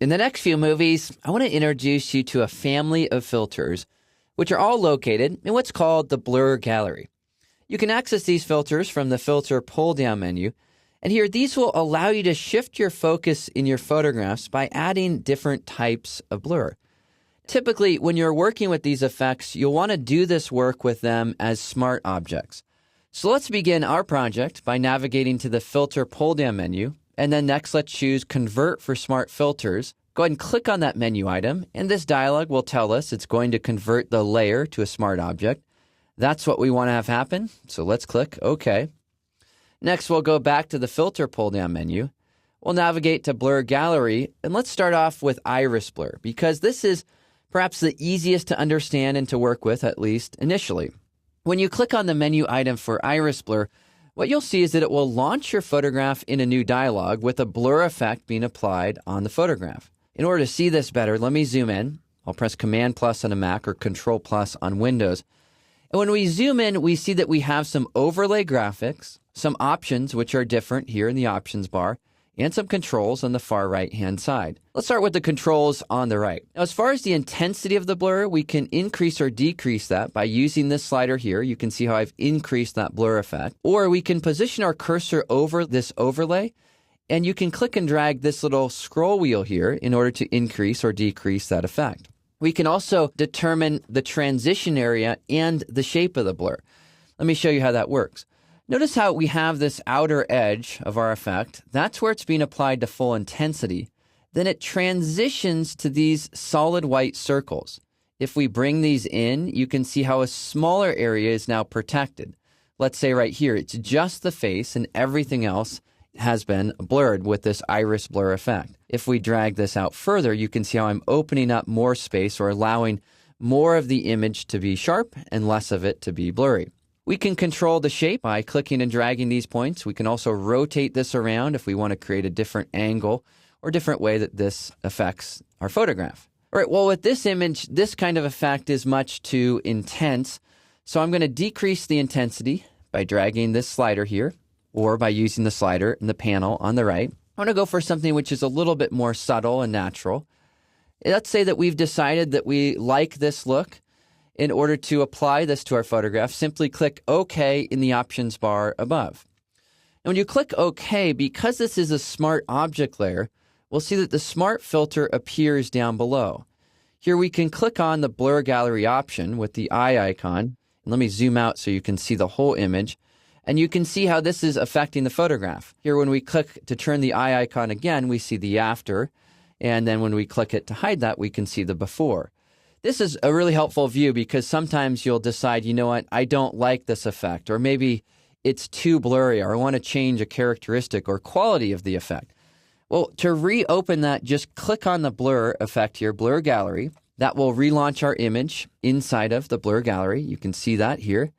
In the next few movies, I want to introduce you to a family of filters, which are all located in what's called the blur gallery. You can access these filters from the filter pull-down menu, and here these will allow you to shift your focus in your photographs by adding different types of blur. Typically, when you're working with these effects, you'll want to do this work with them as smart objects. So let's begin our project by navigating to the filter pull-down menu, and then next let's choose Convert for Smart Filters. Go ahead and click on that menu item, and this dialog will tell us it's going to convert the layer to a smart object. That's what we want to have happen, so let's click OK. Next, we'll go back to the filter pull-down menu. We'll navigate to Blur Gallery, and let's start off with Iris Blur, because this is perhaps the easiest to understand and to work with, at least initially. When you click on the menu item for Iris Blur, what you'll see is that it will launch your photograph in a new dialog with a blur effect being applied on the photograph. In order to see this better, let me zoom in. I'll press Command plus on a Mac or Control plus on Windows. And when we zoom in, we see that we have some overlay graphics, some options which are different here in the options bar, and some controls on the far right-hand side. Let's start with the controls on the right. Now, as far as the intensity of the blur, we can increase or decrease that by using this slider here. You can see how I've increased that blur effect. Or we can position our cursor over this overlay, and you can click and drag this little scroll wheel here in order to increase or decrease that effect. We can also determine the transition area and the shape of the blur. Let me show you how that works. Notice how we have this outer edge of our effect. That's where it's being applied to full intensity. Then it transitions to these solid white circles. If we bring these in, you can see how a smaller area is now protected. Let's say right here, it's just the face and everything else has been blurred with this iris blur effect. If we drag this out further, you can see how I'm opening up more space or allowing more of the image to be sharp and less of it to be blurry. We can control the shape by clicking and dragging these points. We can also rotate this around if we want to create a different angle or different way that this affects our photograph. All right, well, with this image, this kind of effect is much too intense. So I'm going to decrease the intensity by dragging this slider here or by using the slider in the panel on the right. I want to go for something which is a little bit more subtle and natural. Let's say that we've decided that we like this look. In order to apply this to our photograph, simply click OK in the options bar above. And when you click OK, because this is a smart object layer, we'll see that the smart filter appears down below. Here we can click on the blur gallery option with the eye icon. And let me zoom out so you can see the whole image. And you can see how this is affecting the photograph. Here when we click to turn the eye icon again, we see the after. And then when we click it to hide that, we can see the before. This is a really helpful view because sometimes you'll decide, you know what, I don't like this effect, or maybe it's too blurry, or I want to change a characteristic or quality of the effect. Well, to reopen that, just click on the blur effect here, blur gallery. That will relaunch our image inside of the blur gallery. You can see that here.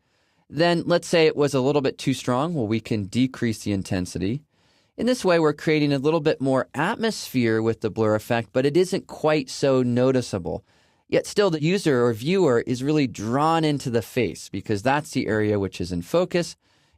Then let's say it was a little bit too strong. Well, we can decrease the intensity. In this way, we're creating a little bit more atmosphere with the blur effect, but it isn't quite so noticeable. Yet still, the user or viewer is really drawn into the face because that's the area which is in focus.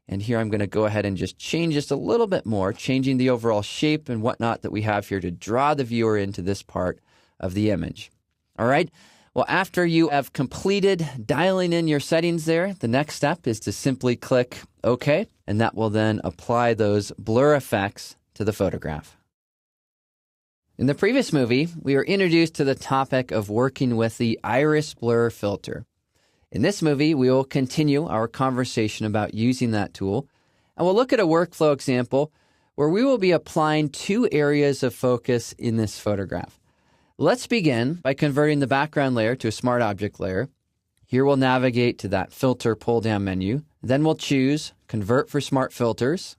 And here I'm going to go ahead and just change just a little bit more, changing the overall shape and whatnot that we have here to draw the viewer into this part of the image. All right. Well, after you have completed dialing in your settings there, the next step is to simply click OK, and that will then apply those blur effects to the photograph. In the previous movie, we were introduced to the topic of working with the iris blur filter. In this movie, we will continue our conversation about using that tool, and we'll look at a workflow example where we will be applying two areas of focus in this photograph. Let's begin by converting the background layer to a smart object layer. Here we'll navigate to that filter pull-down menu. Then we'll choose Convert for Smart Filters.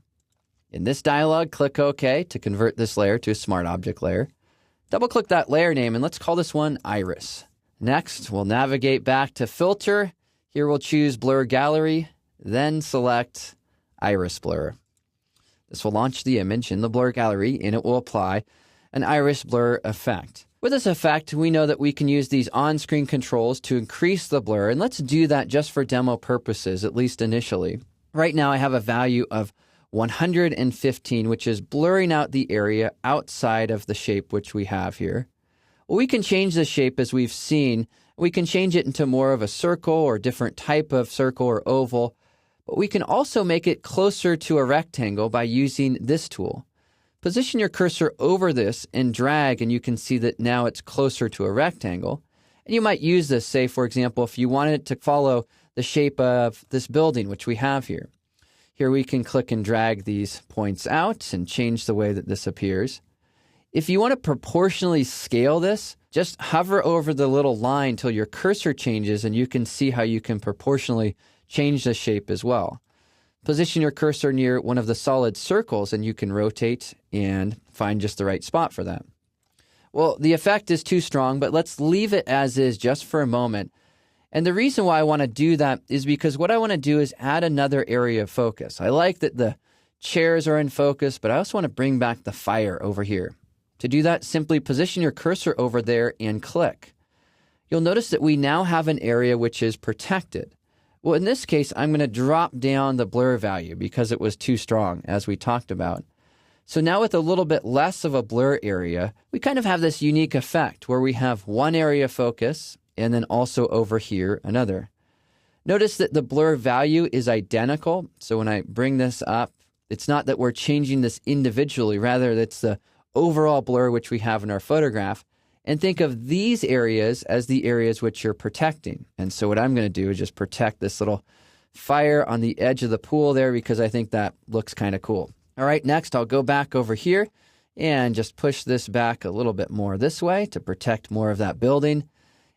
In this dialog, click OK to convert this layer to a smart object layer. Double-click that layer name, and let's call this one Iris. Next, we'll navigate back to Filter. Here we'll choose Blur Gallery, then select Iris Blur. This will launch the image in the Blur Gallery, and it will apply an iris blur effect. With this effect, we know that we can use these on-screen controls to increase the blur, and let's do that just for demo purposes, at least initially. Right now, I have a value of 115, which is blurring out the area outside of the shape which we have here. Well, we can change the shape as we've seen. We can change it into more of a circle or different type of circle or oval, but we can also make it closer to a rectangle by using this tool. Position your cursor over this and drag, and you can see that now it's closer to a rectangle. And you might use this, say, for example, if you wanted it to follow the shape of this building, which we have here. Here we can click and drag these points out and change the way that this appears. If you want to proportionally scale this, just hover over the little line till your cursor changes, and you can see how you can proportionally change the shape as well. Position your cursor near one of the solid circles, and you can rotate and find just the right spot for that. Well, the effect is too strong, but let's leave it as is just for a moment. And the reason why I want to do that is because what I want to do is add another area of focus. I like that the chairs are in focus, but I also want to bring back the fire over here. To do that, simply position your cursor over there and click. You'll notice that we now have an area which is protected. Well, in this case, I'm going to drop down the blur value because it was too strong, as we talked about. So now with a little bit less of a blur area, we kind of have this unique effect where we have one area of focus and then also over here another. Notice that the blur value is identical. So when I bring this up, it's not that we're changing this individually, rather it's the overall blur which we have in our photograph. And think of these areas as the areas which you're protecting. And so what I'm going to do is just protect this little fire on the edge of the pool there because I think that looks kind of cool. All right, next I'll go back over here and just push this back a little bit more this way to protect more of that building.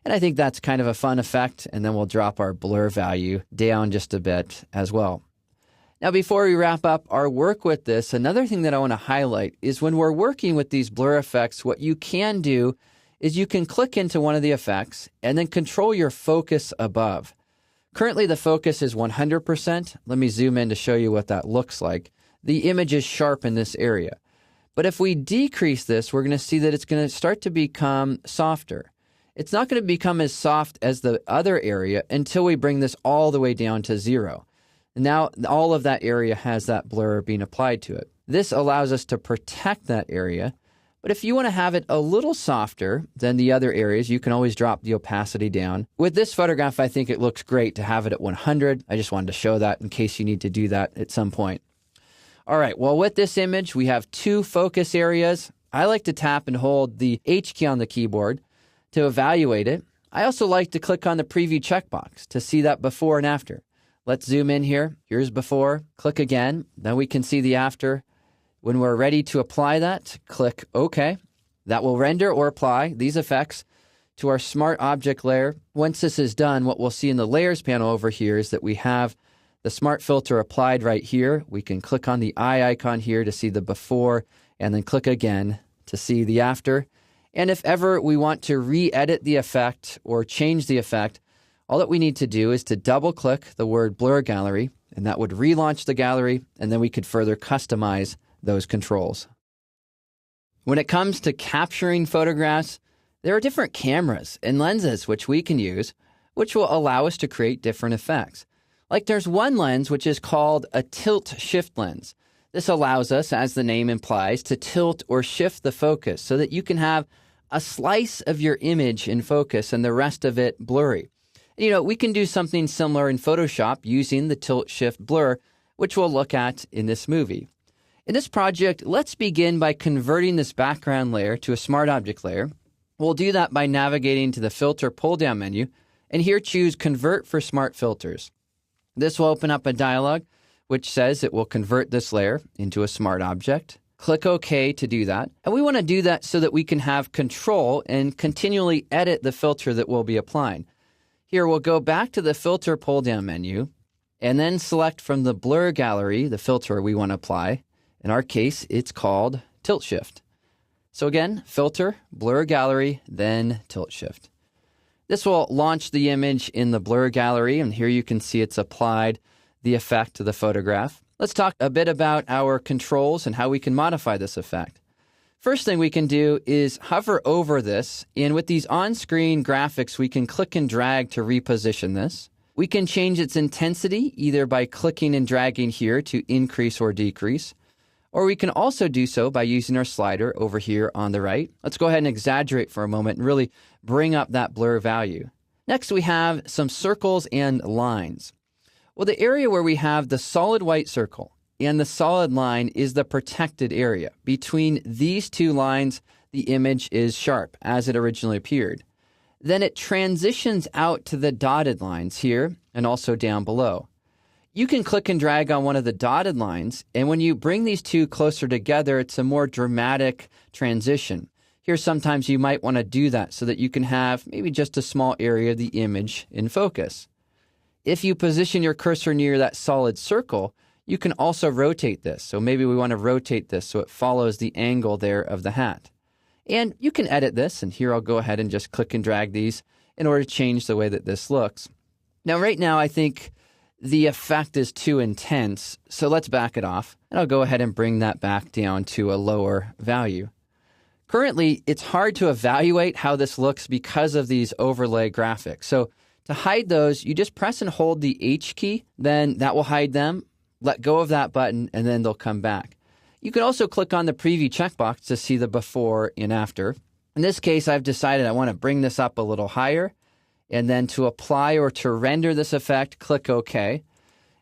And I think that's kind of a fun effect. And then we'll drop our blur value down just a bit as well. Now, before we wrap up our work with this, another thing that I want to highlight is when we're working with these blur effects, what you can do is you can click into one of the effects and then control your focus above. Currently, the focus is 100%. Let me zoom in to show you what that looks like. The image is sharp in this area. But if we decrease this, we're going to see that it's going to start to become softer. It's not going to become as soft as the other area until we bring this all the way down to 0. Now, all of that area has that blur being applied to it. This allows us to protect that area. But if you want to have it a little softer than the other areas, you can always drop the opacity down. With this photograph, I think it looks great to have it at 100. I just wanted to show that in case you need to do that at some point. All right, well, with this image, we have 2 focus areas. I like to tap and hold the H key on the keyboard to evaluate it. I also like to click on the preview checkbox to see that before and after. Let's zoom in here. Here's before. Click again. Then we can see the after. When we're ready to apply that, click OK. That will render or apply these effects to our smart object layer. Once this is done, what we'll see in the layers panel over here is that we have the smart filter applied right here. We can click on the eye icon here to see the before and then click again to see the after. And if ever we want to re-edit the effect or change the effect, all that we need to do is to double-click the word Blur Gallery, and that would relaunch the gallery, and then we could further customize those controls. When it comes to capturing photographs, there are different cameras and lenses which we can use, which will allow us to create different effects. Like there's one lens which is called a tilt-shift lens. This allows us, as the name implies, to tilt or shift the focus so that you can have a slice of your image in focus and the rest of it blurry. You know, we can do something similar in Photoshop using the tilt-shift blur, which we'll look at in this movie. In this project, let's begin by converting this background layer to a smart object layer. We'll do that by navigating to the Filter pull-down menu, and here choose Convert for Smart Filters. This will open up a dialog which says it will convert this layer into a smart object. Click OK to do that. And we want to do that so that we can have control and continually edit the filter that we'll be applying. Here, we'll go back to the Filter pull-down menu and then select from the Blur Gallery the filter we want to apply. In our case, it's called Tilt Shift. So again, Filter, Blur Gallery, then Tilt Shift. This will launch the image in the Blur Gallery, and here you can see it's applied the effect to the photograph. Let's talk a bit about our controls and how we can modify this effect. First thing we can do is hover over this, and with these on-screen graphics, we can click and drag to reposition this. We can change its intensity either by clicking and dragging here to increase or decrease, or we can also do so by using our slider over here on the right. Let's go ahead and exaggerate for a moment and really bring up that blur value. Next, we have some circles and lines. Well, the area where we have the solid white circle and the solid line is the protected area. Between these two lines, the image is sharp as it originally appeared. Then it transitions out to the dotted lines here and also down below. You can click and drag on one of the dotted lines, and when you bring these two closer together, it's a more dramatic transition. Here, sometimes you might want to do that so that you can have maybe just a small area of the image in focus. If you position your cursor near that solid circle, you can also rotate this. So maybe we want to rotate this so it follows the angle there of the hat. And you can edit this, and here I'll go ahead and just click and drag these in order to change the way that this looks. Now, right now, I think the effect is too intense, so let's back it off, and I'll go ahead and bring that back down to a lower value. Currently, it's hard to evaluate how this looks because of these overlay graphics. So to hide those, you just press and hold the H key, then that will hide them. Let go of that button, and then they'll come back. You can also click on the preview checkbox to see the before and after. In this case, I've decided I want to bring this up a little higher, and then to apply or to render this effect, click OK.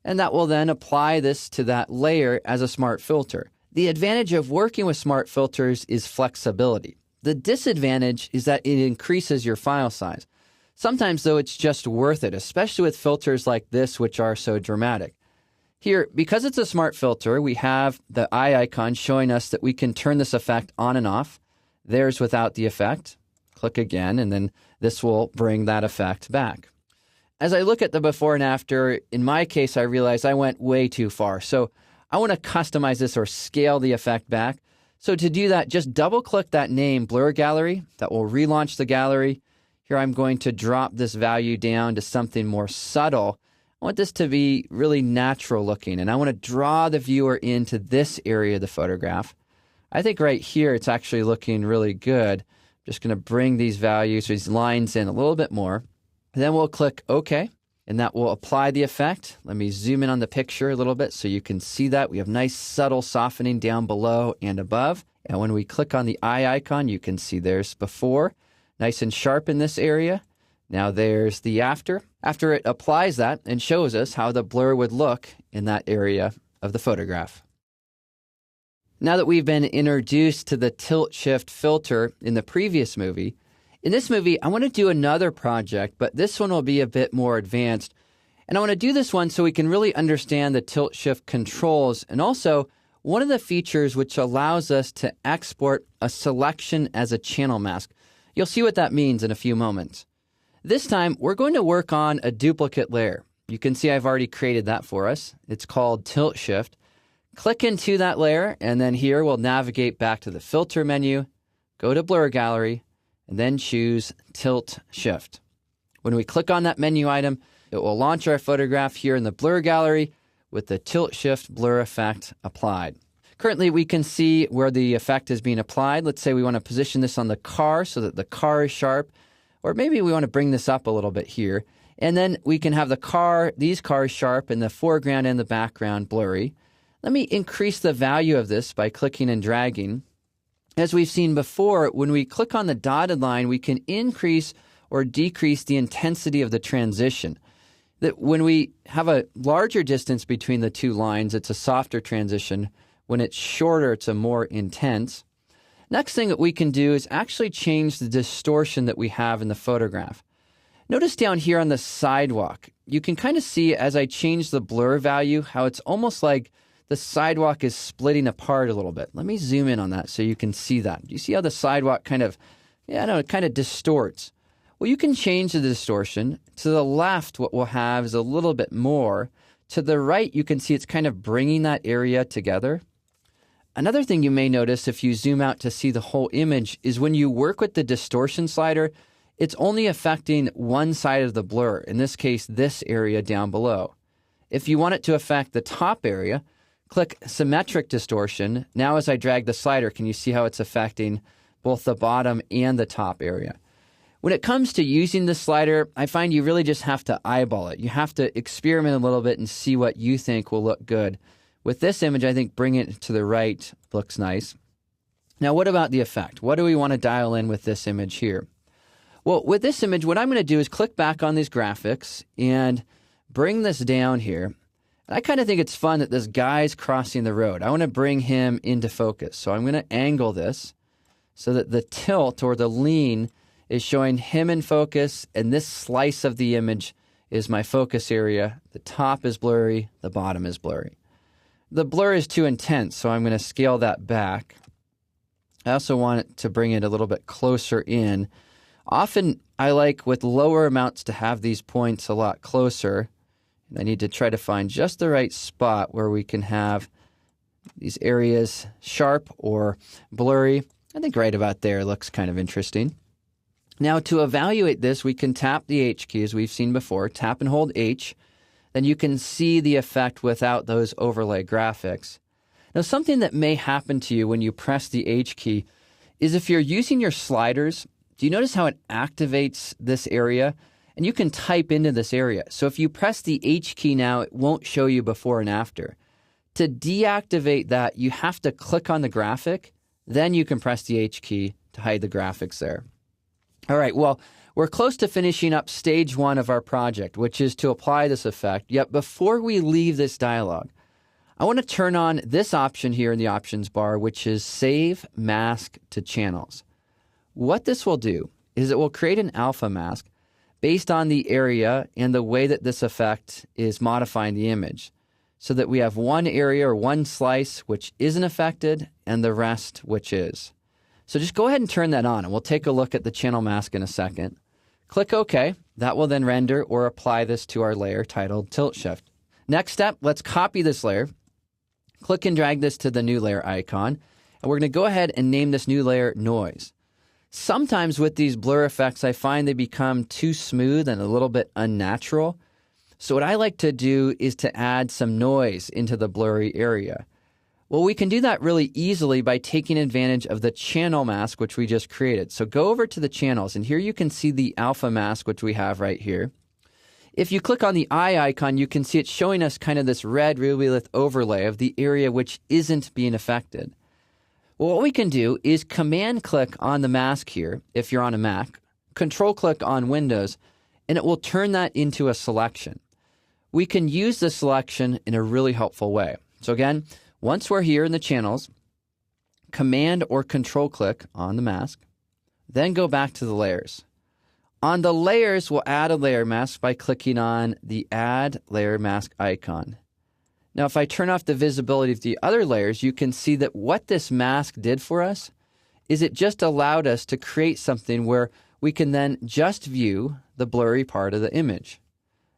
And that will then apply this to that layer as a smart filter. The advantage of working with smart filters is flexibility. The disadvantage is that it increases your file size. Sometimes, though, it's just worth it, especially with filters like this, which are so dramatic. Here, because it's a smart filter, we have the eye icon showing us that we can turn this effect on and off. There's without the effect. Click again, and then this will bring that effect back. As I look at the before and after, in my case, I realized I went way too far. So I want to customize this or scale the effect back. So to do that, just double-click that name, Blur Gallery. That will relaunch the gallery. Here I'm going to drop this value down to something more subtle. I want this to be really natural looking, and I want to draw the viewer into this area of the photograph. I think right here it's actually looking really good. I'm just going to bring these values, these lines in a little bit more. And then we'll click OK, and that will apply the effect. Let me zoom in on the picture a little bit so you can see that. We have nice subtle softening down below and above. And when we click on the eye icon, you can see there's before, nice and sharp in this area. Now there's the after. After it applies that and shows us how the blur would look in that area of the photograph. Now that we've been introduced to the tilt shift filter in the previous movie, in this movie I want to do another project, but this one will be a bit more advanced. And I want to do this one so we can really understand the tilt shift controls and also one of the features which allows us to export a selection as a channel mask. You'll see what that means in a few moments. This time, we're going to work on a duplicate layer. You can see I've already created that for us. It's called Tilt Shift. Click into that layer, and then here we'll navigate back to the Filter menu, go to Blur Gallery, and then choose Tilt Shift. When we click on that menu item, it will launch our photograph here in the Blur Gallery with the Tilt Shift blur effect applied. Currently, we can see where the effect is being applied. Let's say we want to position this on the car so that the car is sharp. Or maybe we want to bring this up a little bit here. And then we can have these cars sharp and the foreground and the background blurry. Let me increase the value of this by clicking and dragging. As we've seen before, when we click on the dotted line, we can increase or decrease the intensity of the transition. That when we have a larger distance between the two lines, it's a softer transition. When it's shorter, it's a more intense. Next thing that we can do is actually change the distortion that we have in the photograph. Notice down here on the sidewalk, you can kind of see as I change the blur value how it's almost like the sidewalk is splitting apart a little bit. Let me zoom in on that so you can see that. Do you see how the sidewalk kind of distorts? Well, you can change the distortion. To the left, what we'll have is a little bit more. To the right, you can see it's kind of bringing that area together. Another thing you may notice if you zoom out to see the whole image is when you work with the distortion slider, it's only affecting one side of the blur, in this case, this area down below. If you want it to affect the top area, click Symmetric Distortion. Now as I drag the slider, can you see how it's affecting both the bottom and the top area? When it comes to using the slider, I find you really just have to eyeball it. You have to experiment a little bit and see what you think will look good. With this image, I think bringing it to the right looks nice. Now, what about the effect? What do we want to dial in with this image here? Well, with this image, what I'm going to do is click back on these graphics and bring this down here. And I kind of think it's fun that this guy's crossing the road. I want to bring him into focus. So I'm going to angle this so that the tilt or the lean is showing him in focus, and this slice of the image is my focus area. The top is blurry, the bottom is blurry. The blur is too intense, so I'm going to scale that back. I also want it to bring it a little bit closer in. Often I like with lower amounts to have these points a lot closer. And I need to try to find just the right spot where we can have these areas sharp or blurry. I think right about there looks kind of interesting. Now, to evaluate this, we can tap the H key as we've seen before. Tap and hold H. Then you can see the effect without those overlay graphics. Now, something that may happen to you when you press the H key is if you're using your sliders, do you notice how it activates this area? And you can type into this area. So if you press the H key now, it won't show you before and after. To deactivate that, you have to click on the graphic. Then you can press the H key to hide the graphics there. All right, well, we're close to finishing up stage one of our project, which is to apply this effect. Yet before we leave this dialog, I want to turn on this option here in the options bar, which is Save Mask to Channels. What this will do is it will create an alpha mask based on the area and the way that this effect is modifying the image, so that we have one area or one slice which isn't affected and the rest which is. So just go ahead and turn that on, and we'll take a look at the channel mask in a second. Click OK. That will then render or apply this to our layer titled Tilt Shift. Next step, let's copy this layer. Click and drag this to the new layer icon, and we're going to go ahead and name this new layer Noise. Sometimes with these blur effects, I find they become too smooth and a little bit unnatural. So what I like to do is to add some noise into the blurry area. Well, we can do that really easily by taking advantage of the channel mask, which we just created. So go over to the channels, and here you can see the alpha mask, which we have right here. If you click on the eye icon, you can see it's showing us kind of this red Rubylith overlay of the area which isn't being affected. Well, what we can do is command click on the mask here, if you're on a Mac, control click on Windows, and it will turn that into a selection. We can use the selection in a really helpful way. So again, once we're here in the channels, command or control click on the mask, then go back to the layers. On the layers, we'll add a layer mask by clicking on the Add Layer Mask icon. Now, if I turn off the visibility of the other layers, you can see that what this mask did for us is it just allowed us to create something where we can then just view the blurry part of the image.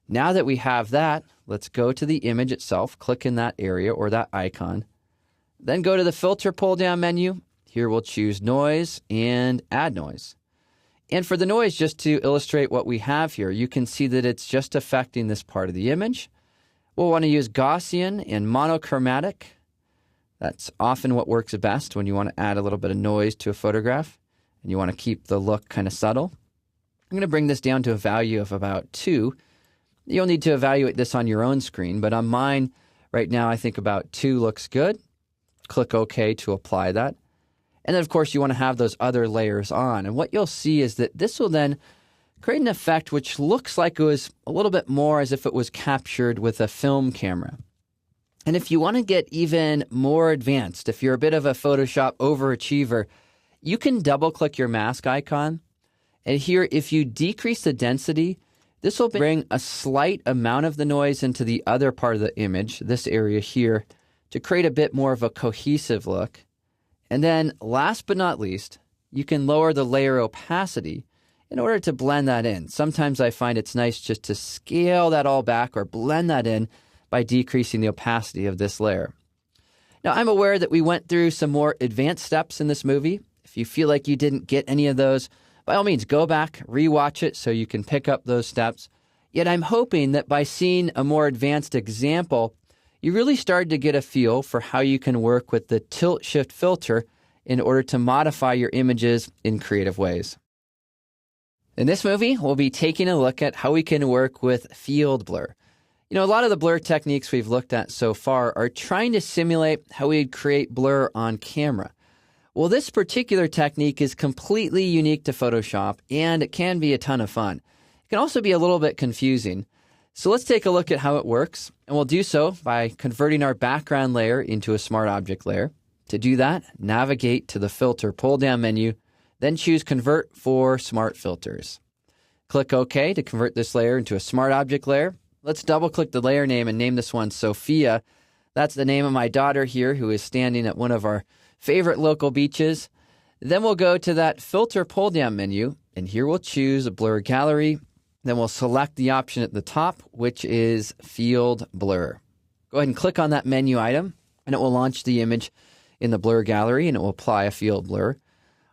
Now that we have that, let's go to the image itself, click in that area or that icon, then go to the Filter pull-down menu. Here we'll choose Noise and Add Noise. And for the noise, just to illustrate what we have here, you can see that it's just affecting this part of the image. We'll want to use Gaussian and monochromatic. That's often what works best when you want to add a little bit of noise to a photograph and you want to keep the look kind of subtle. I'm going to bring this down to a value of about 2. You'll need to evaluate this on your own screen, but on mine right now I think about 2 looks good. Click OK to apply that. And then, of course, you want to have those other layers on. And what you'll see is that this will then create an effect which looks like it was a little bit more as if it was captured with a film camera. And if you want to get even more advanced, if you're a bit of a Photoshop overachiever, you can double-click your mask icon. And here, if you decrease the density, this will bring a slight amount of the noise into the other part of the image, this area here, to create a bit more of a cohesive look. And then, last but not least, you can lower the layer opacity in order to blend that in. Sometimes I find it's nice just to scale that all back or blend that in by decreasing the opacity of this layer. Now, I'm aware that we went through some more advanced steps in this movie. If you feel like you didn't get any of those, by all means, go back, rewatch it so you can pick up those steps. Yet I'm hoping that by seeing a more advanced example, you really started to get a feel for how you can work with the Tilt Shift filter in order to modify your images in creative ways. In this movie, we'll be taking a look at how we can work with field blur. You know, a lot of the blur techniques we've looked at so far are trying to simulate how we'd create blur on camera. Well, this particular technique is completely unique to Photoshop, and it can be a ton of fun. It can also be a little bit confusing. So let's take a look at how it works, and we'll do so by converting our background layer into a smart object layer. To do that, navigate to the Filter pull-down menu, then choose Convert for Smart Filters. Click OK to convert this layer into a smart object layer. Let's double-click the layer name and name this one Sophia. That's the name of my daughter here, who is standing at one of our favorite local beaches. Then we'll go to that Filter pull-down menu, and here we'll choose a Blur Gallery. Then we'll select the option at the top, which is Field Blur. Go ahead and click on that menu item, and it will launch the image in the Blur Gallery, and it will apply a field blur.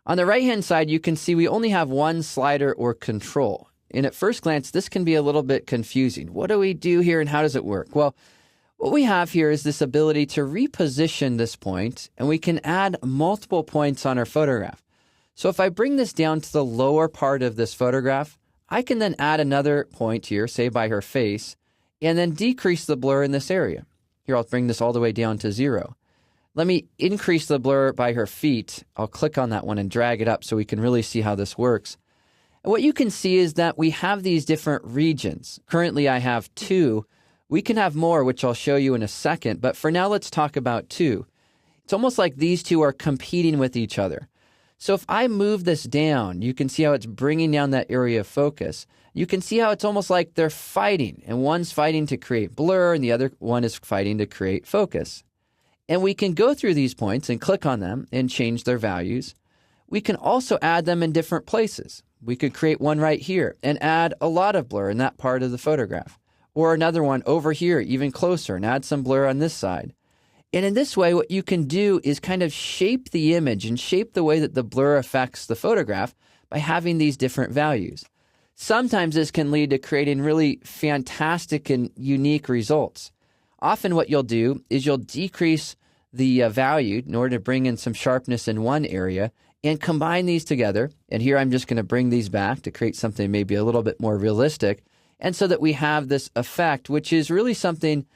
On the right-hand side, you can see we only have one slider or control. And at first glance, this can be a little bit confusing. What do we do here, and how does it work? Well, what we have here is this ability to reposition this point, and we can add multiple points on our photograph. So if I bring this down to the lower part of this photograph, I can then add another point here, say by her face, and then decrease the blur in this area. Here, I'll bring this all the way down to 0. Let me increase the blur by her feet. I'll click on that one and drag it up so we can really see how this works. And what you can see is that we have these different regions. Currently, I have 2. We can have more, which I'll show you in a second, but for now, let's talk about 2. It's almost like these 2 are competing with each other. So if I move this down, you can see how it's bringing down that area of focus. You can see how it's almost like they're fighting, and one's fighting to create blur, and the other one is fighting to create focus. And we can go through these points and click on them and change their values. We can also add them in different places. We could create one right here and add a lot of blur in that part of the photograph. Or another one over here, even closer, and add some blur on this side. And in this way, what you can do is kind of shape the image and shape the way that the blur affects the photograph by having these different values. Sometimes this can lead to creating really fantastic and unique results. Often what you'll do is you'll decrease the value in order to bring in some sharpness in one area and combine these together. And here I'm just going to bring these back to create something maybe a little bit more realistic. And so that we have this effect, which is really something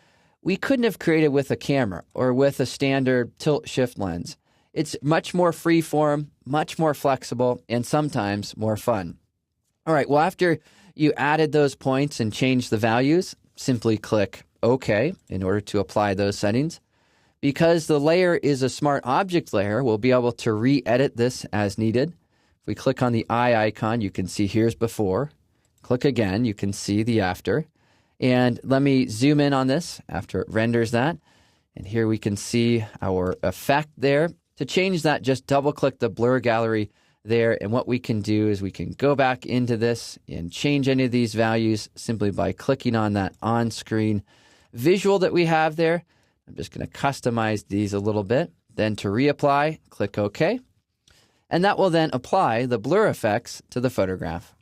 we couldn't have created with a camera or with a standard tilt-shift lens. It's much more free-form, much more flexible, and sometimes more fun. All right, well, after you added those points and changed the values, simply click OK in order to apply those settings. Because the layer is a smart object layer, we'll be able to re-edit this as needed. If we click on the eye icon, you can see here's before. Click again, you can see the after. And let me zoom in on this after it renders that. And here we can see our effect there. To change that, just double-click the blur gallery there. And what we can do is we can go back into this and change any of these values simply by clicking on that on-screen visual that we have there. I'm just going to customize these a little bit. Then to reapply, click OK. And that will then apply the blur effects to the photograph.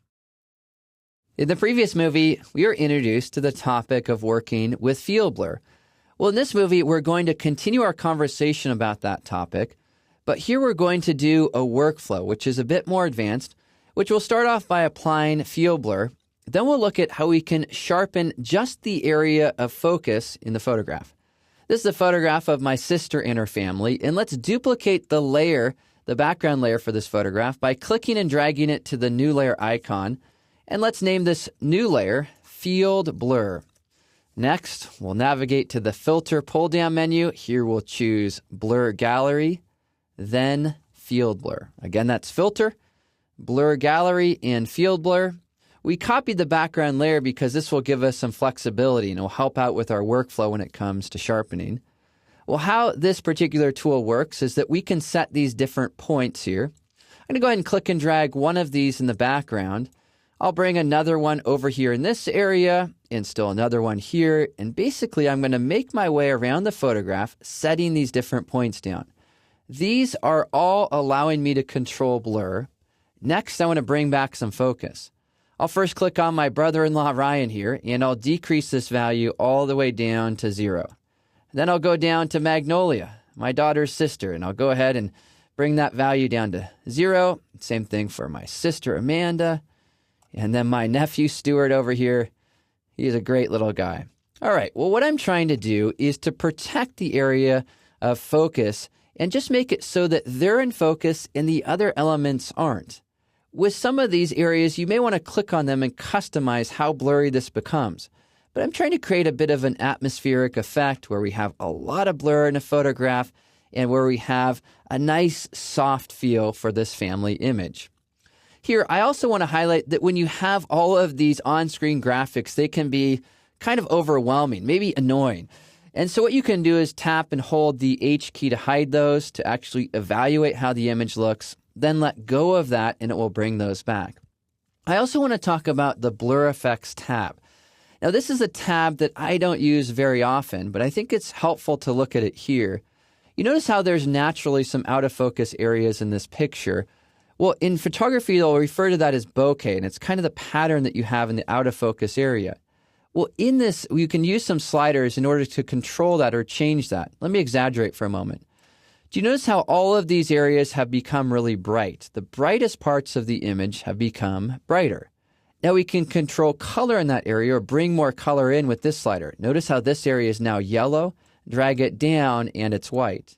In the previous movie, we were introduced to the topic of working with field blur. Well, in this movie, we're going to continue our conversation about that topic, but here we're going to do a workflow, which is a bit more advanced, which will start off by applying field blur. Then we'll look at how we can sharpen just the area of focus in the photograph. This is a photograph of my sister and her family, and let's duplicate the layer, the background layer for this photograph by clicking and dragging it to the new layer icon. And let's name this new layer Field Blur. Next, we'll navigate to the Filter pull-down menu. Here we'll choose Blur Gallery, then Field Blur. Again, that's Filter, Blur Gallery, and Field Blur. We copied the background layer because this will give us some flexibility and will help out with our workflow when it comes to sharpening. Well, how this particular tool works is that we can set these different points here. I'm going to go ahead and click and drag one of these in the background. I'll bring another one over here in this area and still another one here. And basically, I'm going to make my way around the photograph, setting these different points down. These are all allowing me to control blur. Next, I want to bring back some focus. I'll first click on my brother-in-law Ryan here, and I'll decrease this value all the way down to 0. Then I'll go down to Magnolia, my daughter's sister, and I'll go ahead and bring that value down to 0. Same thing for my sister Amanda. And then my nephew Stuart over here, he's a great little guy. All right, well, what I'm trying to do is to protect the area of focus and just make it so that they're in focus and the other elements aren't. With some of these areas, you may want to click on them and customize how blurry this becomes. But I'm trying to create a bit of an atmospheric effect where we have a lot of blur in a photograph and where we have a nice soft feel for this family image. Here, I also want to highlight that when you have all of these on-screen graphics, they can be kind of overwhelming, maybe annoying. And so what you can do is tap and hold the H key to hide those, to actually evaluate how the image looks, then let go of that and it will bring those back. I also want to talk about the Blur Effects tab. Now, this is a tab that I don't use very often, but I think it's helpful to look at it here. You notice how there's naturally some out of focus areas in this picture. Well, in photography, they'll refer to that as bokeh, and it's kind of the pattern that you have in the out of focus area. Well, in this, you can use some sliders in order to control that or change that. Let me exaggerate for a moment. Do you notice how all of these areas have become really bright? The brightest parts of the image have become brighter. Now we can control color in that area or bring more color in with this slider. Notice how this area is now yellow, drag it down, and it's white.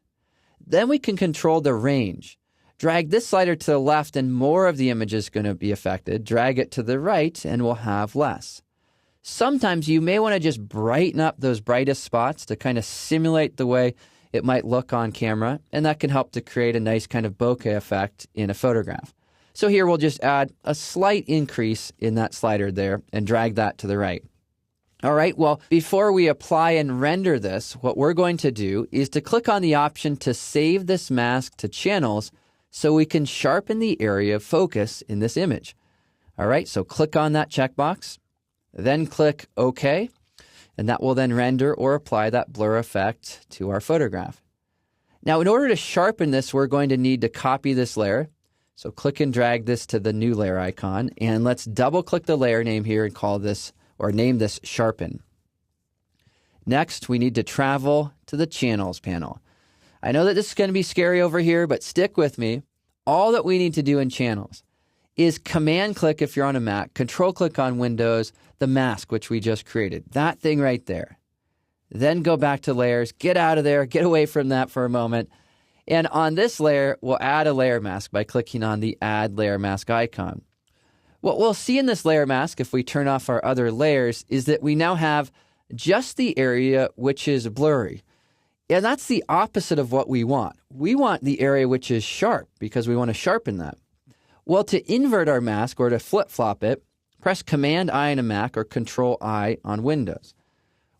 Then we can control the range. Drag this slider to the left and more of the image is going to be affected. Drag it to the right and we'll have less. Sometimes you may want to just brighten up those brightest spots to kind of simulate the way it might look on camera, and that can help to create a nice kind of bokeh effect in a photograph. So here we'll just add a slight increase in that slider there and drag that to the right. All right, well, before we apply and render this, what we're going to do is to click on the option to save this mask to channels so we can sharpen the area of focus in this image. All right, so click on that checkbox, then click OK, and that will then render or apply that blur effect to our photograph. Now, in order to sharpen this, we're going to need to copy this layer. So click and drag this to the new layer icon, and let's double click the layer name here and call this, or name this Sharpen. Next, we need to travel to the Channels panel. I know that this is going to be scary over here, but stick with me. All that we need to do in Channels is Command click if you're on a Mac, Control click on Windows, the mask which we just created, that thing right there. Then go back to Layers, get out of there, get away from that for a moment. And on this layer, we'll add a layer mask by clicking on the Add Layer Mask icon. What we'll see in this layer mask, if we turn off our other layers, is that we now have just the area which is blurry. And that's the opposite of what we want. We want the area which is sharp because we want to sharpen that. Well, to invert our mask or to flip-flop it, press Command-I on a Mac or Control-I on Windows.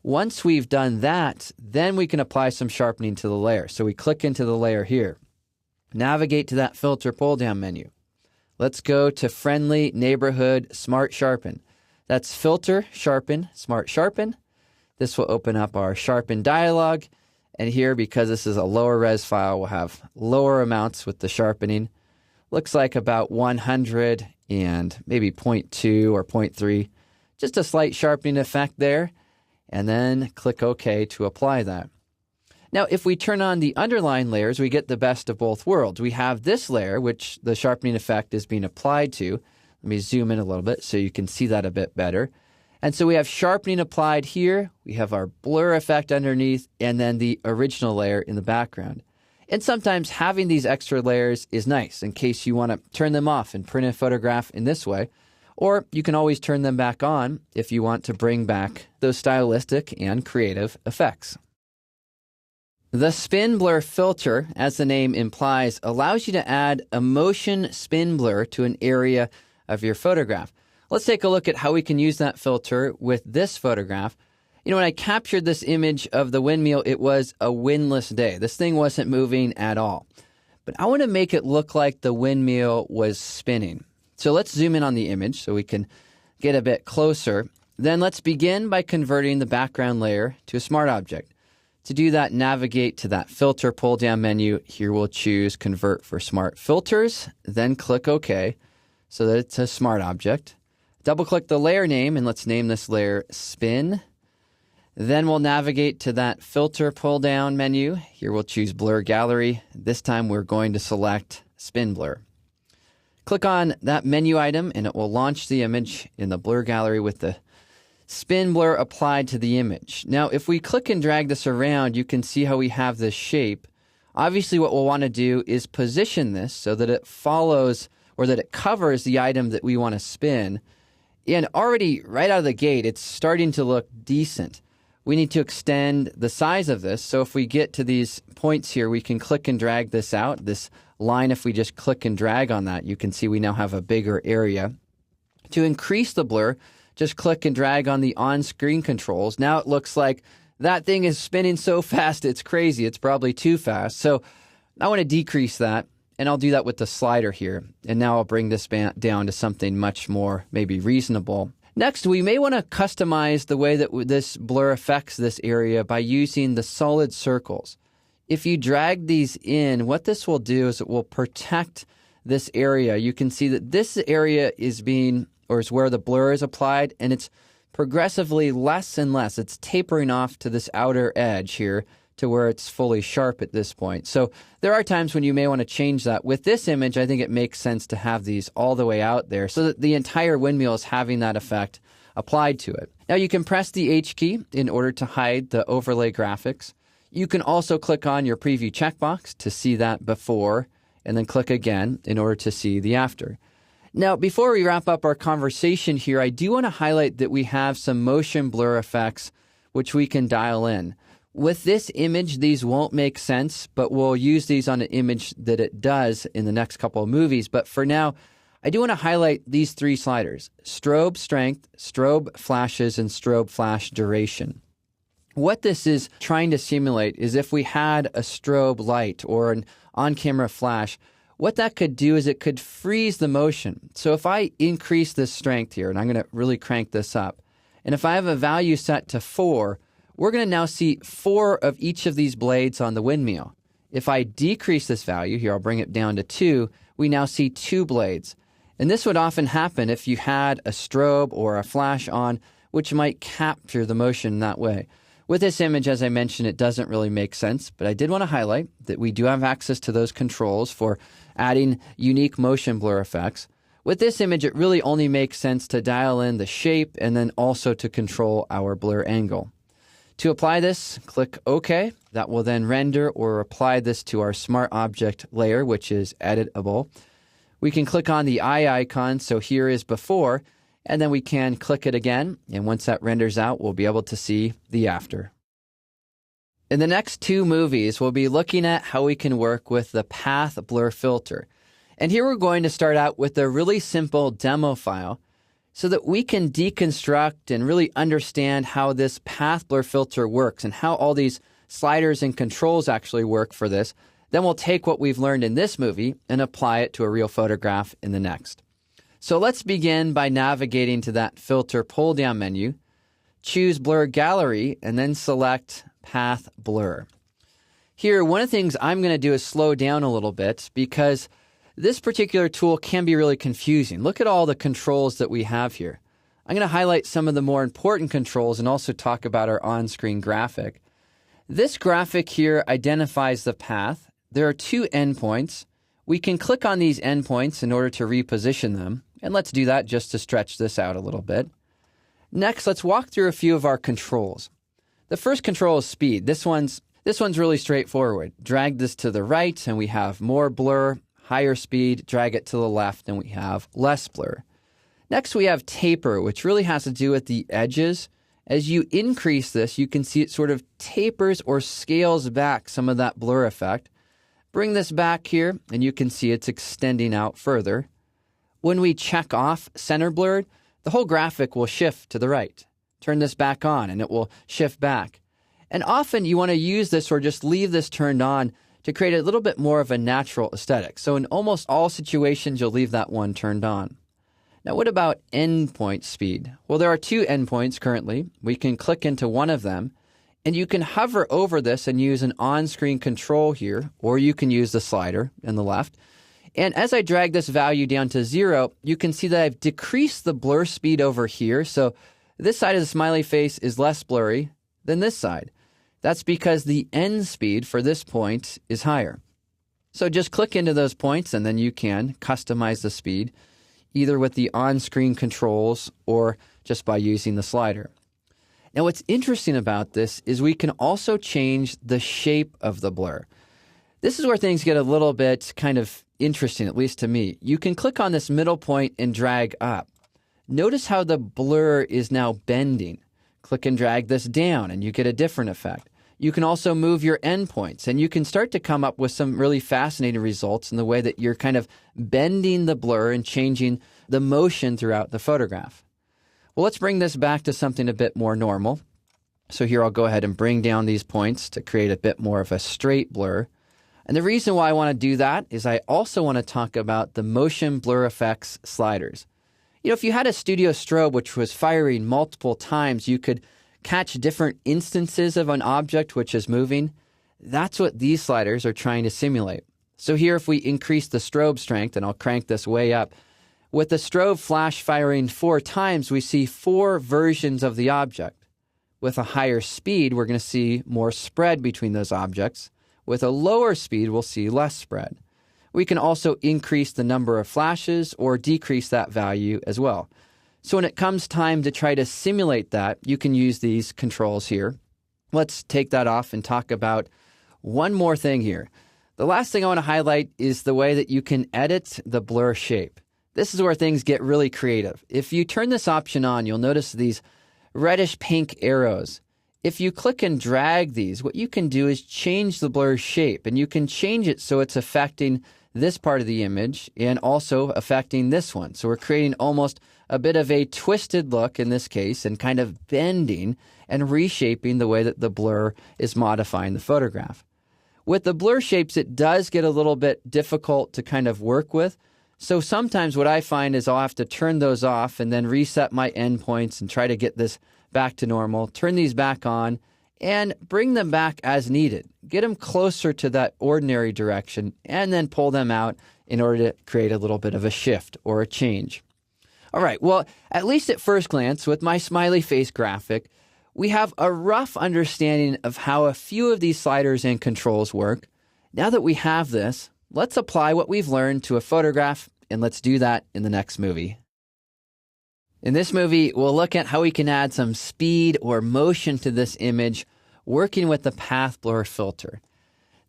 Once we've done that, then we can apply some sharpening to the layer. So we click into the layer here. Navigate to that filter pull-down menu. Let's go to Friendly Neighborhood Smart Sharpen. That's Filter, Sharpen, Smart Sharpen. This will open up our Sharpen dialog. And here, because this is a lower res file, we'll have lower amounts with the sharpening. Looks like about 100 and maybe 0.2 or 0.3. Just a slight sharpening effect there. And then click OK to apply that. Now, if we turn on the underlying layers, we get the best of both worlds. We have this layer, which the sharpening effect is being applied to. Let me zoom in a little bit so you can see that a bit better. And so we have sharpening applied here. We have our blur effect underneath, and then the original layer in the background. And sometimes having these extra layers is nice in case you want to turn them off and print a photograph in this way. Or you can always turn them back on if you want to bring back those stylistic and creative effects. The spin blur filter, as the name implies, allows you to add a motion spin blur to an area of your photograph. Let's take a look at how we can use that filter with this photograph. You know, when I captured this image of the windmill, it was a windless day. This thing wasn't moving at all. But I want to make it look like the windmill was spinning. So let's zoom in on the image so we can get a bit closer. Then let's begin by converting the background layer to a smart object. To do that, navigate to that filter pull-down menu. Here we'll choose Convert for Smart Filters, then click OK so that it's a smart object. Double-click the layer name, and let's name this layer Spin. Then we'll navigate to that filter pull-down menu. Here we'll choose Blur Gallery. This time we're going to select Spin Blur. Click on that menu item and it will launch the image in the blur gallery with the spin blur applied to the image. Now, if we click and drag this around, you can see how we have this shape. Obviously, what we'll want to do is position this so that it follows or that it covers the item that we want to spin. And already right out of the gate, it's starting to look decent. We need to extend the size of this. So if we get to these points here, we can click and drag this out. This line, if we just click and drag on that, you can see we now have a bigger area. To increase the blur, just click and drag on the on-screen controls. Now it looks like that thing is spinning so fast, it's crazy. It's probably too fast. So I want to decrease that, and I'll do that with the slider here. And now I'll bring this down to something much more maybe reasonable. Next, we may want to customize the way that this blur affects this area by using the solid circles. If you drag these in, what this will do is it will protect this area. You can see that this area is where the blur is applied, and it's progressively less and less. It's tapering off to this outer edge here to where it's fully sharp at this point. So there are times when you may want to change that. With this image, I think it makes sense to have these all the way out there so that the entire windmill is having that effect applied to it. Now you can press the H key in order to hide the overlay graphics. You can also click on your preview checkbox to see that before, and then click again in order to see the after. Now, before we wrap up our conversation here, I do want to highlight that we have some motion blur effects which we can dial in. With this image, these won't make sense, but we'll use these on an image that it does in the next couple of movies. But for now, I do want to highlight these three sliders: strobe strength, strobe flashes, and strobe flash duration. What this is trying to simulate is if we had a strobe light or an on-camera flash, what that could do is it could freeze the motion. So if I increase this strength here, and I'm going to really crank this up, and if I have a value set to 4, we're going to now see 4 of each of these blades on the windmill. If I decrease this value, here I'll bring it down to 2, we now see 2 blades. And this would often happen if you had a strobe or a flash on, which might capture the motion that way. With this image, as I mentioned, it doesn't really make sense, but I did want to highlight that we do have access to those controls for adding unique motion blur effects. With this image, it really only makes sense to dial in the shape and then also to control our blur angle. To apply this, click OK. That will then render or apply this to our smart object layer, which is editable. We can click on the eye icon, so here is before, and then we can click it again, and once that renders out, we'll be able to see the after. In the next 2 movies, we'll be looking at how we can work with the path blur filter. And here we're going to start out with a really simple demo file so that we can deconstruct and really understand how this path blur filter works and how all these sliders and controls actually work for this. Then we'll take what we've learned in this movie and apply it to a real photograph in the next. So let's begin by navigating to that filter pull-down menu, choose Blur Gallery, and then select Path Blur. Here, one of the things I'm going to do is slow down a little bit because this particular tool can be really confusing. Look at all the controls that we have here. I'm going to highlight some of the more important controls and also talk about our on-screen graphic. This graphic here identifies the path. There are 2 endpoints. We can click on these endpoints in order to reposition them. And let's do that just to stretch this out a little bit. Next, let's walk through a few of our controls. The first control is speed. This one's really straightforward. Drag this to the right and we have more blur, higher speed. Drag it to the left and we have less blur. Next, we have taper, which really has to do with the edges. As you increase this, you can see it sort of tapers or scales back some of that blur effect. Bring this back here and you can see it's extending out further. When we check off center blurred, the whole graphic will shift to the right. Turn this back on and it will shift back. And often you want to use this or just leave this turned on to create a little bit more of a natural aesthetic. So in almost all situations, you'll leave that one turned on. Now, what about endpoint speed? Well, there are 2 endpoints currently. We can click into one of them, and you can hover over this and use an on-screen control here, or you can use the slider in the left. And as I drag this value down to 0, you can see that I've decreased the blur speed over here. So this side of the smiley face is less blurry than this side. That's because the end speed for this point is higher. So just click into those points and then you can customize the speed either with the on-screen controls or just by using the slider. Now what's interesting about this is we can also change the shape of the blur. This is where things get a little bit kind of interesting, at least to me. You can click on this middle point and drag up. Notice how the blur is now bending. Click and drag this down and you get a different effect. You can also move your endpoints and you can start to come up with some really fascinating results in the way that you're kind of bending the blur and changing the motion throughout the photograph. Well, let's bring this back to something a bit more normal. So here I'll go ahead and bring down these points to create a bit more of a straight blur. And the reason why I want to do that is I also want to talk about the motion blur effects sliders. You know, if you had a studio strobe which was firing multiple times, you could catch different instances of an object which is moving. That's what these sliders are trying to simulate. So here if we increase the strobe strength, and I'll crank this way up, with the strobe flash firing 4 times, we see 4 versions of the object. With a higher speed, we're going to see more spread between those objects. With a lower speed, we'll see less spread. We can also increase the number of flashes or decrease that value as well. So when it comes time to try to simulate that, you can use these controls here. Let's take that off and talk about one more thing here. The last thing I want to highlight is the way that you can edit the blur shape. This is where things get really creative. If you turn this option on, you'll notice these reddish pink arrows. If you click and drag these, what you can do is change the blur shape, and you can change it so it's affecting this part of the image and also affecting this one. So we're creating almost a bit of a twisted look in this case and kind of bending and reshaping the way that the blur is modifying the photograph. With the blur shapes, it does get a little bit difficult to kind of work with. So sometimes what I find is I'll have to turn those off and then reset my endpoints and try to get this back to normal, turn these back on, and bring them back as needed. Get them closer to that ordinary direction and then pull them out in order to create a little bit of a shift or a change. All right, well, at least at first glance, with my smiley face graphic, we have a rough understanding of how a few of these sliders and controls work. Now that we have this, let's apply what we've learned to a photograph, and let's do that in the next movie. In this movie, we'll look at how we can add some speed or motion to this image working with the path blur filter.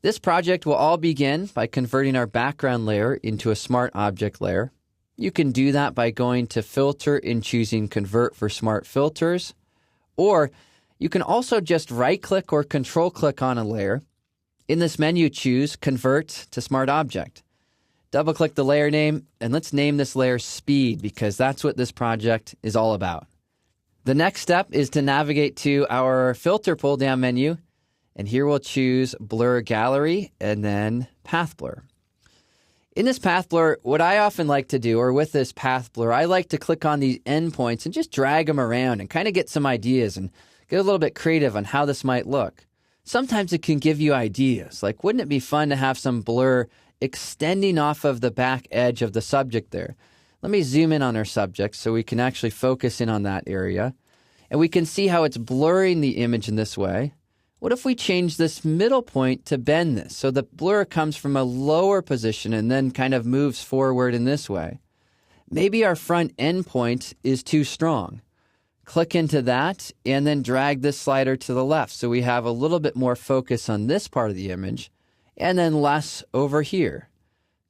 This project will all begin by converting our background layer into a smart object layer. You can do that by going to Filter and choosing Convert for Smart Filters, or you can also just right-click or control-click on a layer. In this menu, choose Convert to Smart Object. Double-click the layer name, and let's name this layer Speed because that's what this project is all about. The next step is to navigate to our Filter pull-down menu, and here we'll choose Blur Gallery and then Path Blur. In this path blur, what I often like to do, or with this path blur, I like to click on these endpoints and just drag them around and kind of get some ideas and get a little bit creative on how this might look. Sometimes it can give you ideas, like wouldn't it be fun to have some blur extending off of the back edge of the subject there? Let me zoom in on our subject so we can actually focus in on that area. And we can see how it's blurring the image in this way. What if we change this middle point to bend this so the blur comes from a lower position and then kind of moves forward in this way? Maybe our front end point is too strong. Click into that and then drag this slider to the left so we have a little bit more focus on this part of the image and then less over here.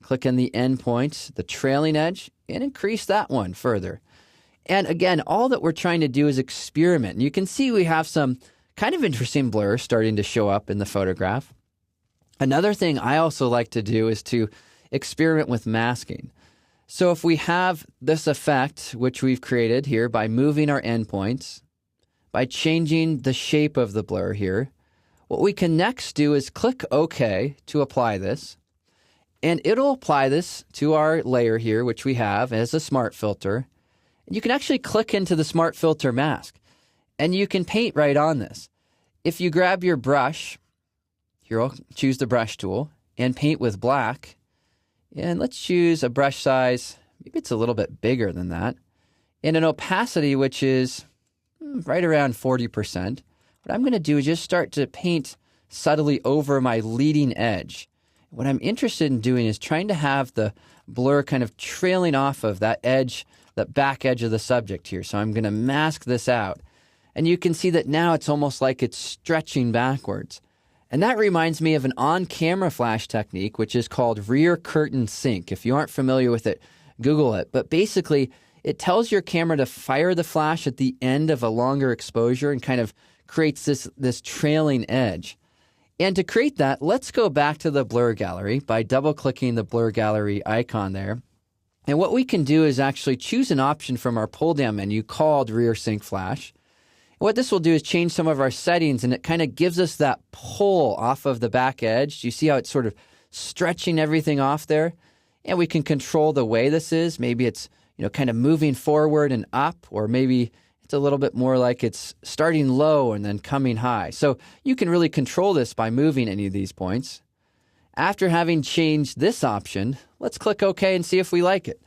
Click in the end point, the trailing edge, and increase that one further. And again, all that we're trying to do is experiment. And you can see we have some kind of interesting blur starting to show up in the photograph. Another thing I also like to do is to experiment with masking. So if we have this effect, which we've created here by moving our endpoints, by changing the shape of the blur here, what we can next do is click OK to apply this. And it'll apply this to our layer here, which we have as a smart filter. And you can actually click into the smart filter mask. And you can paint right on this. If you grab your brush, here I'll choose the brush tool, and paint with black. And let's choose a brush size, maybe it's a little bit bigger than that, and an opacity which is right around 40%. What I'm going to do is just start to paint subtly over my leading edge. What I'm interested in doing is trying to have the blur kind of trailing off of that edge, that back edge of the subject here. So I'm going to mask this out. And you can see that now it's almost like it's stretching backwards. And that reminds me of an on-camera flash technique, which is called rear curtain sync. If you aren't familiar with it, Google it. But basically, it tells your camera to fire the flash at the end of a longer exposure and kind of creates this trailing edge. And to create that, let's go back to the blur gallery by double-clicking the blur gallery icon there. And what we can do is actually choose an option from our pull-down menu called rear sync flash. What this will do is change some of our settings, and it kind of gives us that pull off of the back edge. Do you see how it's sort of stretching everything off there? And we can control the way this is. Maybe it's, kind of moving forward and up, or maybe it's a little bit more like it's starting low and then coming high. So you can really control this by moving any of these points. After having changed this option, let's click OK and see if we like it.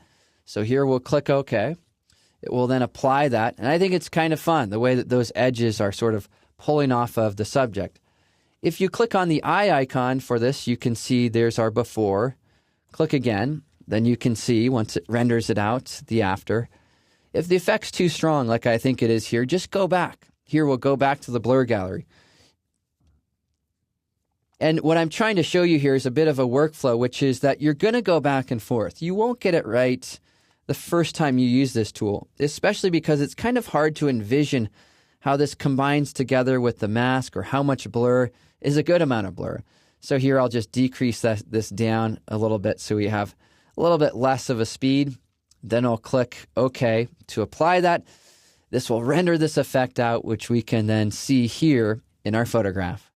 So here we'll click OK. It will then apply that. And I think it's kind of fun, the way that those edges are sort of pulling off of the subject. If you click on the eye icon for this, you can see there's our before. Click again. Then you can see, once it renders it out, the after. If the effect's too strong, like I think it is here, just go back. Here we'll go back to the blur gallery. And what I'm trying to show you here is a bit of a workflow, which is that you're going to go back and forth. You won't get it right the first time you use this tool, especially because it's kind of hard to envision how this combines together with the mask or how much blur is a good amount of blur. So here I'll just decrease this down a little bit so we have a little bit less of a speed. Then I'll click OK to apply that. This will render this effect out, which we can then see here in our photograph.